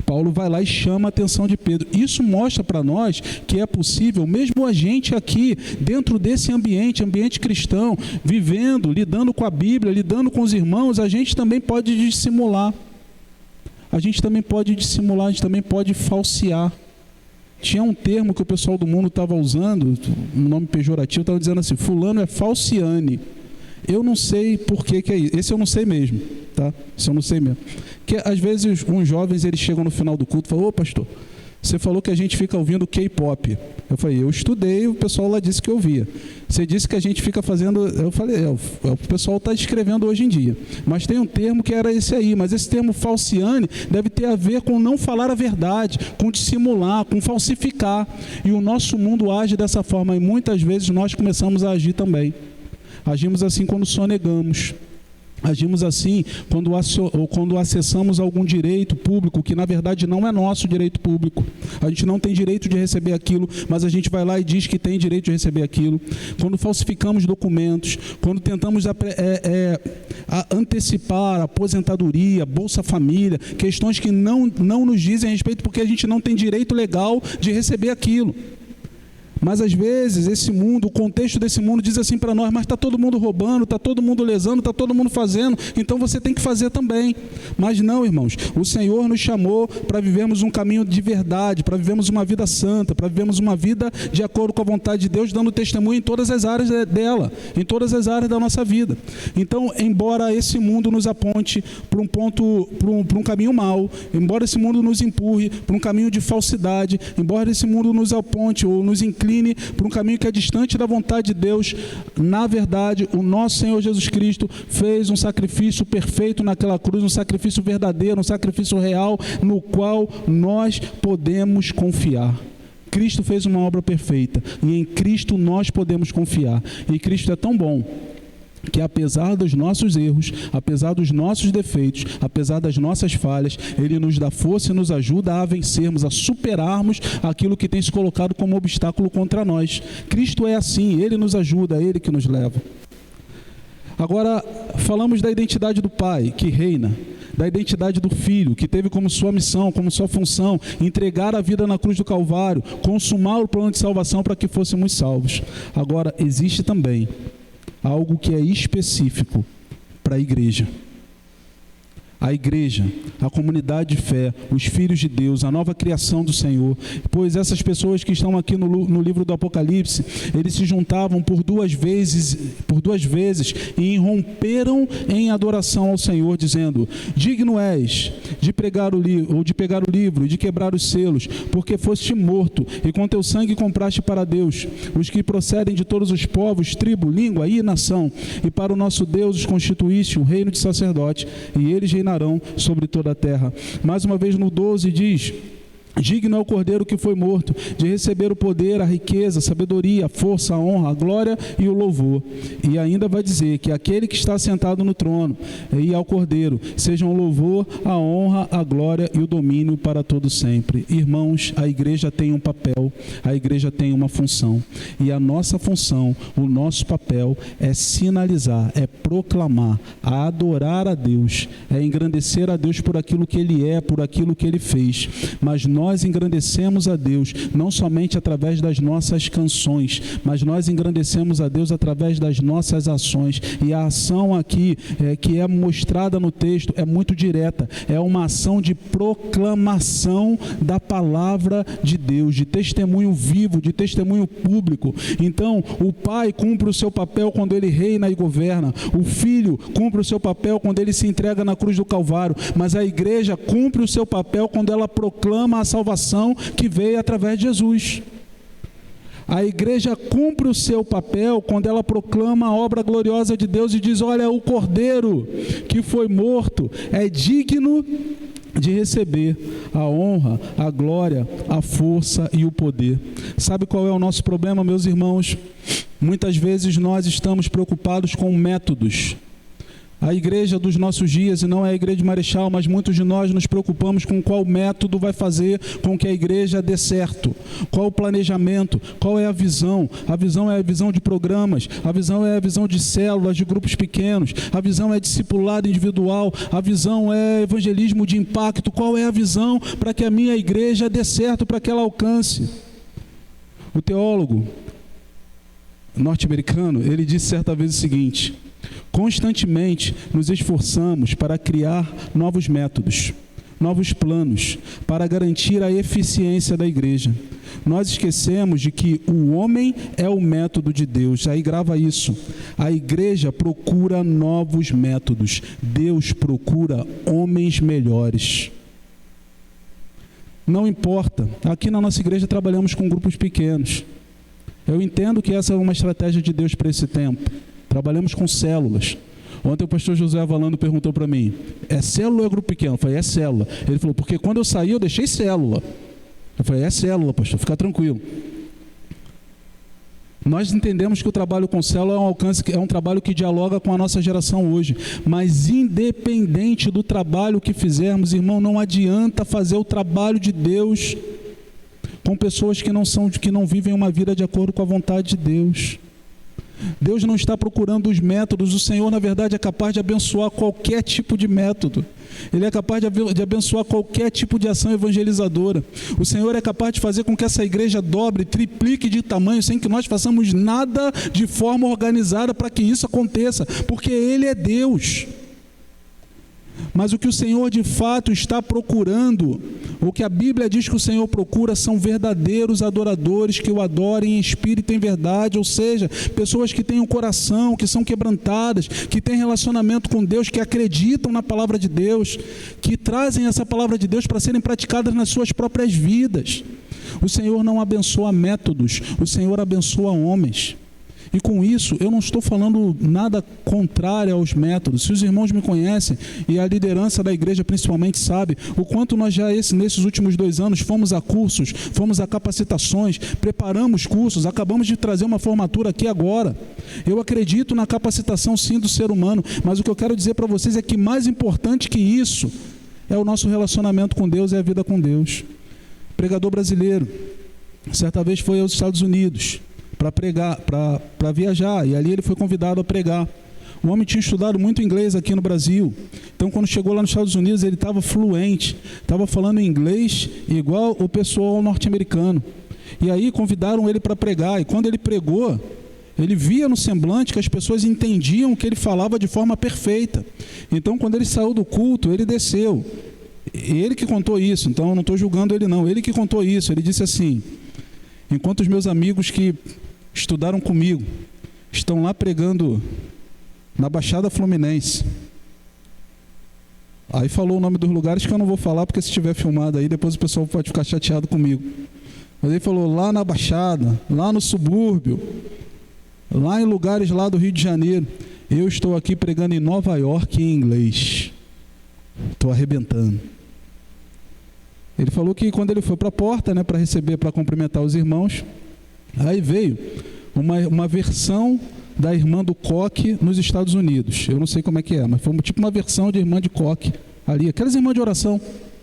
Paulo vai lá e chama a atenção de Pedro. Isso mostra para nós que é possível, mesmo a gente aqui, dentro desse ambiente cristão, vivendo, lidando com a Bíblia, lidando com os irmãos, a gente também pode dissimular. A gente também pode dissimular, a gente também pode falsear. Tinha um termo que o pessoal do mundo estava usando, um nome pejorativo, estava dizendo assim: fulano é falciane. Eu não sei por que é isso. Esse eu não sei mesmo, tá? Esse eu não sei mesmo. Que às vezes uns jovens, eles chegam no final do culto e falam: ô pastor, você falou que a gente fica ouvindo K-pop. Eu falei: eu estudei, o pessoal lá disse que eu ouvia. Você disse que a gente fica fazendo... Eu falei: o pessoal está escrevendo hoje em dia. Mas tem um termo que era esse aí. Mas esse termo falciane deve ter a ver com não falar a verdade, com dissimular, com falsificar. E o nosso mundo age dessa forma. E muitas vezes nós começamos a agir também. Agimos assim quando sonegamos. Agimos assim quando acessamos algum direito público, que na verdade não é nosso direito público. A gente não tem direito de receber aquilo, mas a gente vai lá e diz que tem direito de receber aquilo. Quando falsificamos documentos, quando tentamos antecipar aposentadoria, Bolsa Família, questões que não nos dizem respeito, porque a gente não tem direito legal de receber aquilo. Mas às vezes esse mundo, o contexto desse mundo diz assim para nós: mas está todo mundo roubando, está todo mundo lesando, está todo mundo fazendo, então você tem que fazer também. Mas não, irmãos, o Senhor nos chamou para vivermos um caminho de verdade, para vivermos uma vida santa, para vivermos uma vida de acordo com a vontade de Deus, dando testemunho em todas as áreas dela, em todas as áreas da nossa vida. Então, embora esse mundo nos aponte para um caminho mau, embora esse mundo nos empurre para um caminho de falsidade, embora esse mundo nos aponte ou nos incline incline para um caminho que é distante da vontade de Deus. Na verdade, o nosso Senhor Jesus Cristo fez um sacrifício perfeito naquela cruz, um sacrifício verdadeiro, um sacrifício real, no qual nós podemos confiar. Cristo fez uma obra perfeita e em Cristo nós podemos confiar. E Cristo é tão bom que, apesar dos nossos erros, apesar dos nossos defeitos, apesar das nossas falhas, Ele nos dá força e nos ajuda a vencermos, a superarmos aquilo que tem se colocado como obstáculo contra nós. Cristo é assim, Ele nos ajuda, é Ele que nos leva. Agora, falamos da identidade do Pai, que reina, da identidade do Filho, que teve como sua missão, como sua função, entregar a vida na cruz do Calvário, consumar o plano de salvação para que fôssemos salvos. Agora, existe também algo que é específico para a igreja. A igreja, a comunidade de fé, os filhos de Deus, a nova criação do Senhor. Pois essas pessoas que estão aqui no livro do Apocalipse, eles se juntavam por duas vezes e irromperam em adoração ao Senhor, dizendo: digno és de pegar o livro e de quebrar os selos, porque foste morto e com teu sangue compraste para Deus os que procedem de todos os povos, tribo, língua e nação, e para o nosso Deus os constituíste um reino de sacerdotes, e eles reinarão sobre toda a terra. Mais uma vez no 12 diz: digno é o Cordeiro que foi morto, de receber o poder, a riqueza, a sabedoria, a força, a honra, a glória e o louvor. E ainda vai dizer que aquele que está sentado no trono e ao Cordeiro sejam o louvor, a honra, a glória e o domínio para todo sempre. Irmãos, a igreja tem um papel, a igreja tem uma função. E a nossa função, o nosso papel é sinalizar, é proclamar, a adorar a Deus, é engrandecer a Deus por aquilo que Ele é, por aquilo que Ele fez. Mas nós engrandecemos a Deus não somente através das nossas canções, mas nós engrandecemos a Deus através das nossas ações. E a ação aqui que é mostrada no texto é muito direta, é uma ação de proclamação da palavra de Deus, de testemunho vivo, de testemunho público. Então, o Pai cumpre o seu papel quando Ele reina e governa, o Filho cumpre o seu papel quando Ele se entrega na cruz do Calvário, mas a igreja cumpre o seu papel quando ela proclama a salvação que veio através de Jesus. A igreja cumpre o seu papel quando ela proclama a obra gloriosa de Deus e diz: olha, o Cordeiro que foi morto é digno de receber a honra, a glória, a força e o poder. Sabe qual é o nosso problema, meus irmãos? Muitas vezes nós estamos preocupados com métodos. A igreja dos nossos dias, e não é a igreja de Marechal, mas muitos de nós nos preocupamos com qual método vai fazer com que a igreja dê certo, qual o planejamento, qual é a visão. A visão é a visão de programas, a visão é a visão de células, de grupos pequenos, a visão é discipulado individual, a visão é evangelismo de impacto. Qual é a visão para que a minha igreja dê certo, para que ela alcance? O teólogo norte-americano, ele disse certa vez o seguinte: constantemente nos esforçamos para criar novos métodos, novos planos, para garantir a eficiência da igreja. Nós esquecemos de que o homem é o método de Deus. Aí grava isso. A igreja procura novos métodos. Deus procura homens melhores. Não importa. Aqui na nossa igreja trabalhamos com grupos pequenos. Eu entendo que essa é uma estratégia de Deus para esse tempo. Trabalhamos com células. Ontem o pastor José Avalano perguntou para mim: é célula ou é grupo pequeno? Eu falei: é célula. Ele falou: porque quando eu saí eu deixei célula. Eu falei: é célula, pastor, fica tranquilo. Nós entendemos que o trabalho com célula é um trabalho que dialoga com a nossa geração hoje. Mas independente do trabalho que fizermos, irmão, não adianta fazer o trabalho de Deus com pessoas que não vivem uma vida de acordo com a vontade de Deus. Deus não está procurando os métodos. O Senhor, na verdade, é capaz de abençoar qualquer tipo de método. Ele é capaz de abençoar qualquer tipo de ação evangelizadora. O Senhor é capaz de fazer com que essa igreja dobre, triplique de tamanho, sem que nós façamos nada de forma organizada para que isso aconteça, porque Ele é Deus. Mas o que o Senhor de fato está procurando, o que a Bíblia diz que o Senhor procura, são verdadeiros adoradores que o adorem em espírito e em verdade, ou seja, pessoas que têm um coração, que são quebrantadas, que têm relacionamento com Deus, que acreditam na palavra de Deus, que trazem essa palavra de Deus para serem praticadas nas suas próprias vidas. O Senhor não abençoa métodos, o Senhor abençoa homens. E com isso, eu não estou falando nada contrário aos métodos. Se os irmãos me conhecem, e a liderança da igreja principalmente sabe, o quanto nós já nesses últimos 2 anos fomos a cursos, fomos a capacitações, preparamos cursos, acabamos de trazer uma formatura aqui agora. Eu acredito na capacitação sim do ser humano, mas o que eu quero dizer para vocês é que mais importante que isso é o nosso relacionamento com Deus e a vida com Deus. Pregador brasileiro, certa vez foi aos Estados Unidos para pregar, para viajar, e ali ele foi convidado a pregar. O homem tinha estudado muito inglês aqui no Brasil, então quando chegou lá nos Estados Unidos ele estava fluente, estava falando inglês igual o pessoal norte-americano. E aí convidaram ele para pregar, e quando ele pregou, ele via no semblante que as pessoas entendiam o que ele falava de forma perfeita. Então quando ele saiu do culto, ele desceu. Ele que contou isso, então eu não estou julgando ele não, ele que contou isso. Ele disse assim: enquanto os meus amigos que estudaram comigo estão lá pregando na Baixada Fluminense, aí falou o nome dos lugares que eu não vou falar, porque se estiver filmado aí, depois o pessoal pode ficar chateado comigo. Mas ele falou lá na Baixada, lá no subúrbio, lá em lugares lá do Rio de Janeiro, eu estou aqui pregando em Nova York em inglês. Estou arrebentando. Ele falou que quando ele foi para a porta, né, para receber, para cumprimentar os irmãos, aí veio uma versão da irmã do coque nos Estados Unidos. Eu não sei como é que é, mas foi tipo uma versão de irmã de coque ali, aquelas irmãs de oração,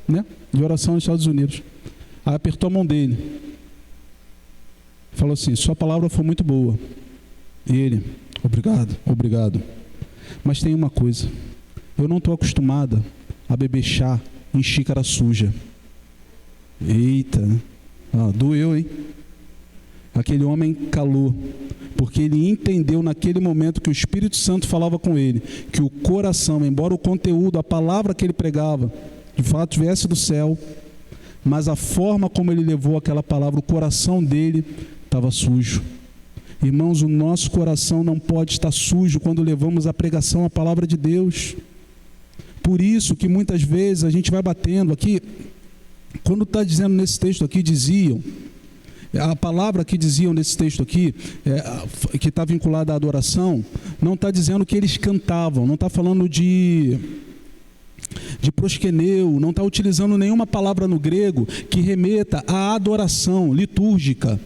né, de oração nos Estados Unidos. Aí apertou a mão dele, falou assim: sua palavra foi muito boa. E ele: obrigado, mas tem uma coisa, eu não estou acostumada a beber chá em xícara suja. Eita, doeu, hein? Aquele homem calou, porque ele entendeu naquele momento que o Espírito Santo falava com ele, que o coração, embora o conteúdo, a palavra que ele pregava, de fato viesse do céu, mas a forma como ele levou aquela palavra, o coração dele estava sujo. Irmãos, o nosso coração não pode estar sujo quando levamos a pregação, a palavra de Deus. Por isso que muitas vezes a gente vai batendo aqui, quando está dizendo nesse texto aqui, diziam, a palavra que diziam nesse texto aqui, que está vinculada à adoração, não está dizendo que eles cantavam, não está falando de prosqueneu, não está utilizando nenhuma palavra no grego que remeta à adoração litúrgica.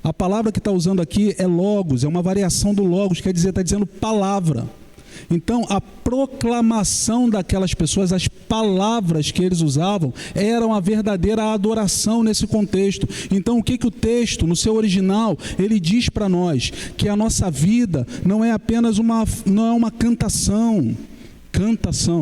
A palavra que está usando aqui é logos, é uma variação do logos, quer dizer, está dizendo palavra. Então, a proclamação daquelas pessoas, as palavras que eles usavam, eram a verdadeira adoração nesse contexto. Então, o que o texto, no seu original, ele diz para nós? Que a nossa vida não é apenas uma cantação,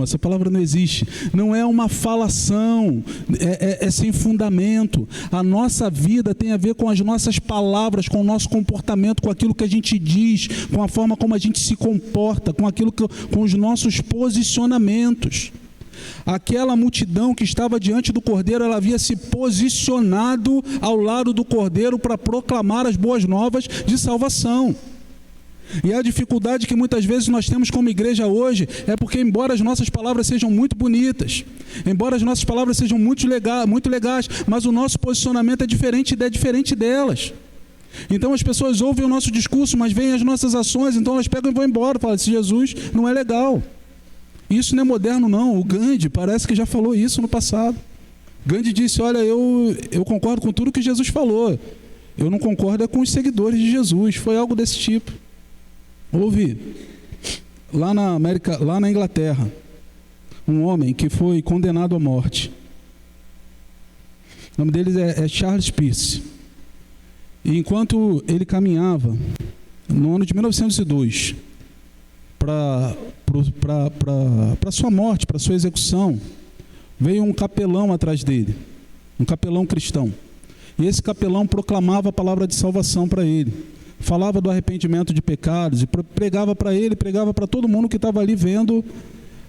essa palavra não existe, não é uma falação, é sem fundamento. A nossa vida tem a ver com as nossas palavras, com o nosso comportamento, com aquilo que a gente diz, com a forma como a gente se comporta, com os nossos posicionamentos. Aquela multidão que estava diante do Cordeiro, ela havia se posicionado ao lado do Cordeiro para proclamar as boas novas de salvação. E a dificuldade que muitas vezes nós temos como igreja hoje é porque, embora as nossas palavras sejam muito bonitas, embora as nossas palavras sejam muito legais, mas o nosso posicionamento é diferente delas. Então as pessoas ouvem o nosso discurso, mas veem as nossas ações, então elas pegam e vão embora, falam: esse Jesus não é legal. Isso não é moderno não, o Gandhi parece que já falou isso no passado. Gandhi disse: olha, eu concordo com tudo que Jesus falou, eu não concordo com os seguidores de Jesus. Foi algo desse tipo. Houve lá na Inglaterra, um homem que foi condenado à morte. O nome dele é Charles Peirce. E enquanto ele caminhava, no ano de 1902, para sua morte, para sua execução, veio um capelão atrás dele, um capelão cristão. E esse capelão proclamava a palavra de salvação para ele. Falava do arrependimento de pecados e pregava para ele, pregava para todo mundo que estava ali vendo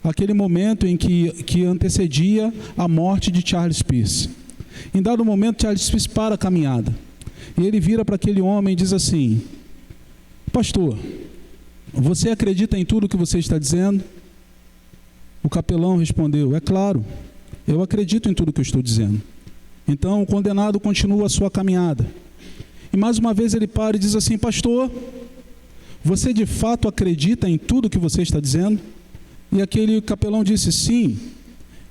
aquele momento em que antecedia a morte de Charles Peirce. Em dado momento, Charles Peirce para a caminhada e ele vira para aquele homem e diz assim: pastor, você acredita em tudo que você está dizendo? O capelão respondeu: é claro, eu acredito em tudo que eu estou dizendo. Então o condenado continua a sua caminhada. E mais uma vez ele para e diz assim: pastor, você de fato acredita em tudo que você está dizendo? E aquele capelão disse: sim,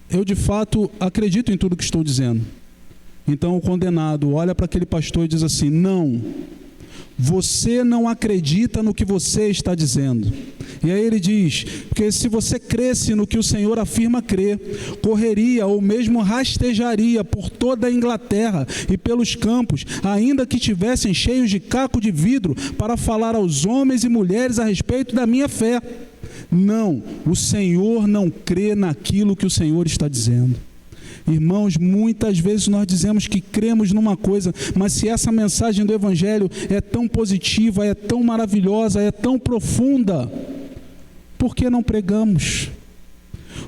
eu de fato acredito em tudo que estou dizendo. Então o condenado olha para aquele pastor e diz assim: não, você não acredita no que você está dizendo. E aí ele diz, porque se você cresce no que o Senhor afirma crer, correria ou mesmo rastejaria por toda a Inglaterra e pelos campos, ainda que tivessem cheios de caco de vidro, para falar aos homens e mulheres a respeito da minha fé. Não, o Senhor não crê naquilo que o Senhor está dizendo. Irmãos, muitas vezes nós dizemos que cremos numa coisa, mas se essa mensagem do Evangelho é tão positiva, é tão maravilhosa, é tão profunda, por que não pregamos?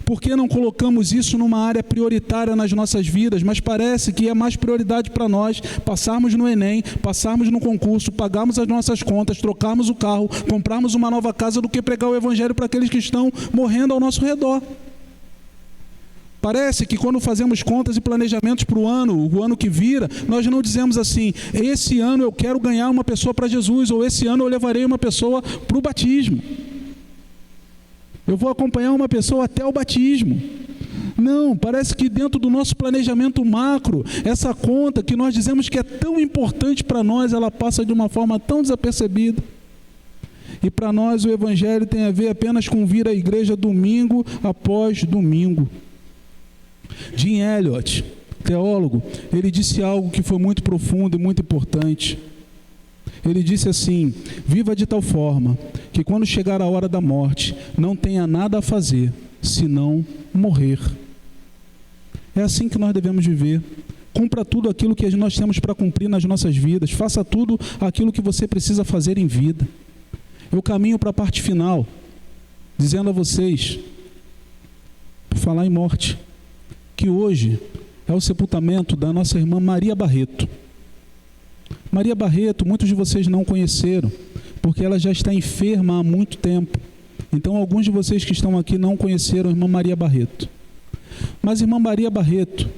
Por que não colocamos isso numa área prioritária nas nossas vidas? Mas parece que é mais prioridade para nós passarmos no Enem, passarmos no concurso, pagarmos as nossas contas, trocarmos o carro, comprarmos uma nova casa, do que pregar o Evangelho para aqueles que estão morrendo ao nosso redor. Parece que quando fazemos contas e planejamentos para o ano que vira, nós não dizemos assim: esse ano eu quero ganhar uma pessoa para Jesus, ou esse ano eu levarei uma pessoa para o batismo. Eu vou acompanhar uma pessoa até o batismo. Não, parece que dentro do nosso planejamento macro, essa conta que nós dizemos que é tão importante para nós, ela passa de uma forma tão desapercebida. E para nós o Evangelho tem a ver apenas com vir à igreja domingo após domingo. Jim Elliot, teólogo, ele disse algo que foi muito profundo e muito importante. Ele disse assim: viva de tal forma que quando chegar a hora da morte, não tenha nada a fazer, senão morrer. É assim que nós devemos viver. Cumpra tudo aquilo que nós temos para cumprir nas nossas vidas. Faça tudo aquilo que você precisa fazer em vida. Eu caminho para a parte final, dizendo a vocês, por falar em morte, que hoje é o sepultamento da nossa irmã Maria Barreto. Maria Barreto, muitos de vocês não conheceram, porque ela já está enferma há muito tempo. Então, alguns de vocês que estão aqui não conheceram a irmã Maria Barreto. Mas a irmã Maria Barreto,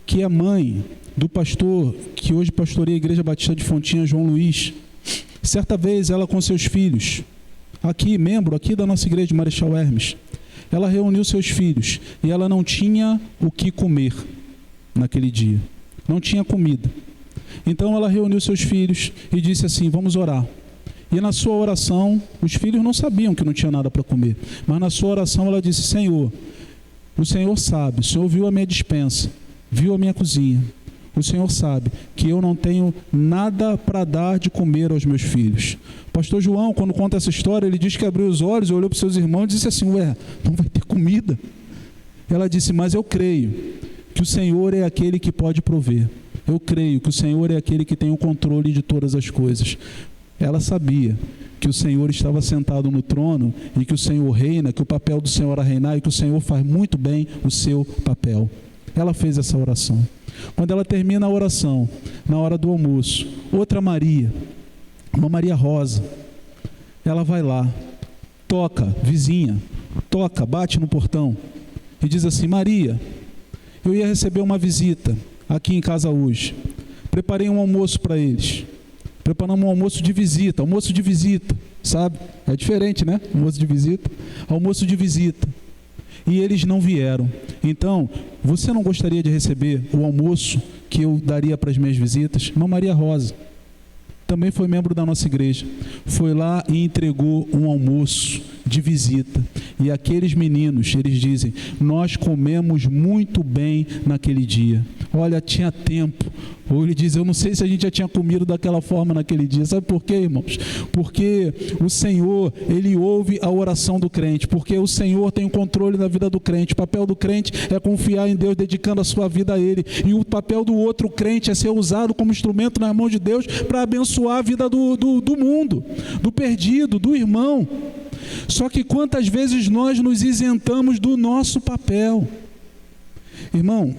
que é mãe do pastor que hoje pastoreia a Igreja Batista de Fontinha, João Luiz, certa vez ela com seus filhos, membro aqui da nossa igreja de Marechal Hermes, ela reuniu seus filhos e ela não tinha o que comer naquele dia. Não tinha comida. Então ela reuniu seus filhos e disse assim: vamos orar. E na sua oração, os filhos não sabiam que não tinha nada para comer. Mas na sua oração ela disse: Senhor, o Senhor sabe, o Senhor viu a minha despensa, viu a minha cozinha. O Senhor sabe que eu não tenho nada para dar de comer aos meus filhos. Pastor João, quando conta essa história, ele diz que abriu os olhos, olhou para os seus irmãos e disse assim: ué, não vai ter comida? Ela disse: mas eu creio que o Senhor é aquele que pode prover. Eu creio que o Senhor é aquele que tem o controle de todas as coisas. Ela sabia que o Senhor estava sentado no trono e que o Senhor reina, que o papel do Senhor é reinar e que o Senhor faz muito bem o seu papel. Ela fez essa oração. Quando ela termina a oração, na hora do almoço, outra Maria, uma Maria Rosa, ela vai lá, toca, vizinha, toca, bate no portão e diz assim: Maria, eu ia receber uma visita aqui em casa hoje. Preparei um almoço para eles. Preparamos um almoço de visita, sabe? É diferente, né? Almoço de visita. E eles não vieram. Então, você não gostaria de receber o almoço que eu daria para as minhas visitas? Irmã Maria Rosa também foi membro da nossa igreja. Foi lá e entregou um almoço de visita. E aqueles meninos, eles dizem: nós comemos muito bem naquele dia. Olha, tinha tempo. Ou ele diz: eu não sei se a gente já tinha comido daquela forma naquele dia. Sabe por quê, irmãos? Porque o Senhor, Ele ouve a oração do crente. Porque o Senhor tem o controle da vida do crente. O papel do crente é confiar em Deus, dedicando a sua vida a Ele. E o papel do outro crente é ser usado como instrumento nas mãos de Deus para abençoar a vida do mundo, do perdido, do irmão. Só que quantas vezes nós nos isentamos do nosso papel? Irmão,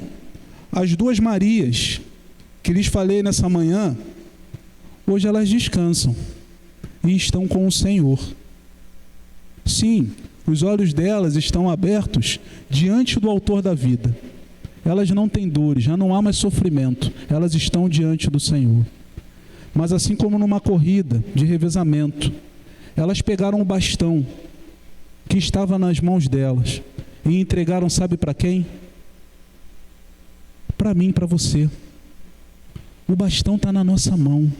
as duas Marias que lhes falei nessa manhã, hoje elas descansam e estão com o Senhor. Sim, os olhos delas estão abertos diante do autor da vida. elas não têm dores, já não há mais sofrimento, elas estão diante do Senhor. Mas assim como numa corrida de revezamento, elas pegaram o bastão que estava nas mãos delas e entregaram, sabe para quem? Para mim, para você. O bastão está na nossa mão.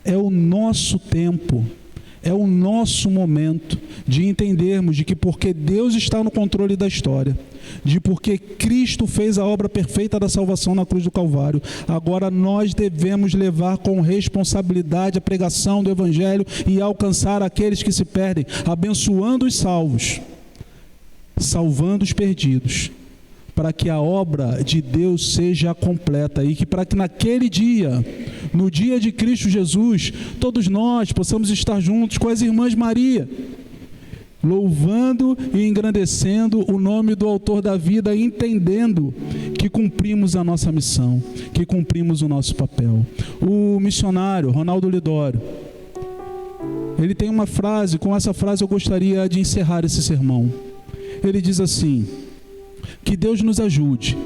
É o nosso tempo, é o nosso momento de entendermos de que porque Deus está no controle da história, de porque Cristo fez a obra perfeita da salvação na cruz do Calvário, agora nós devemos levar com responsabilidade a pregação do Evangelho e alcançar aqueles que se perdem, abençoando os salvos, salvando os perdidos, para que a obra de Deus seja completa e que para que naquele dia, no dia de Cristo Jesus, todos nós possamos estar juntos com as irmãs Maria, louvando e engrandecendo o nome do autor da vida, entendendo que cumprimos a nossa missão, que cumprimos o nosso papel. O missionário Ronaldo Lidório, ele tem uma frase, com essa frase eu gostaria de encerrar esse sermão. Ele diz assim: que Deus nos ajude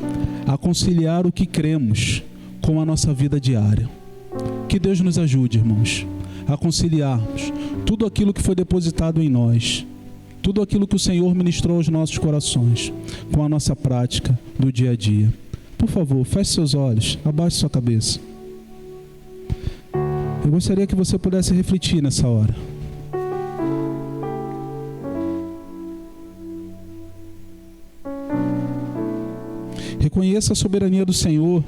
a conciliar o que cremos com a nossa vida diária. Que Deus nos ajude, irmãos, a conciliarmos tudo aquilo que foi depositado em nós, tudo aquilo que o Senhor ministrou aos nossos corações, com a nossa prática do dia a dia. Por favor, feche seus olhos, abaixe sua cabeça. Eu gostaria que você pudesse refletir nessa hora. Reconheça a soberania do Senhor.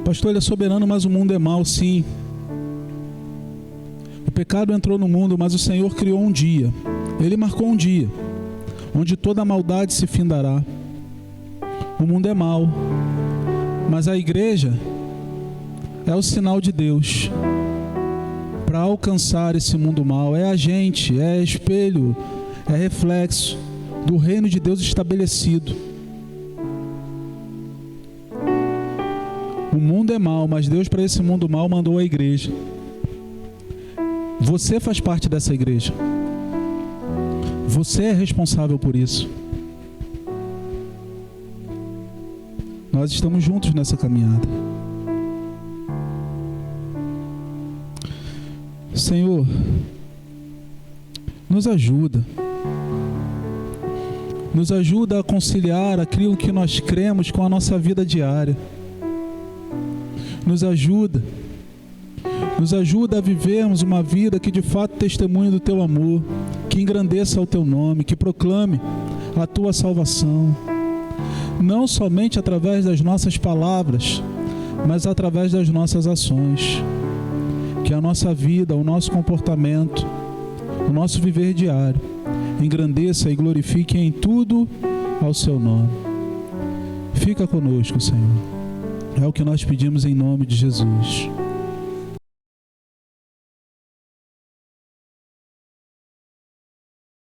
Pastor, Ele é soberano, mas o mundo é mau, sim. O pecado entrou no mundo, mas o Senhor criou um dia. Ele marcou um dia, onde toda a maldade se findará. O mundo é mau, mas a igreja é o sinal de Deus para alcançar esse mundo mau. É agente, é espelho, é reflexo do reino de Deus estabelecido. O mundo é mau, mas Deus para esse mundo mau mandou a igreja. Você faz parte dessa igreja. Você é responsável por isso. Nós estamos juntos nessa caminhada. Senhor, nos ajuda a conciliar aquilo que nós cremos com a nossa vida diária. Nos ajuda a vivermos uma vida que de fato testemunhe do Teu amor, que engrandeça o Teu nome, que proclame a Tua salvação, não somente através das nossas palavras, mas através das nossas ações. Que a nossa vida, o nosso comportamento, o nosso viver diário engrandeça e glorifique em tudo ao Seu nome. Fica conosco, Senhor. É o que nós pedimos em nome de Jesus.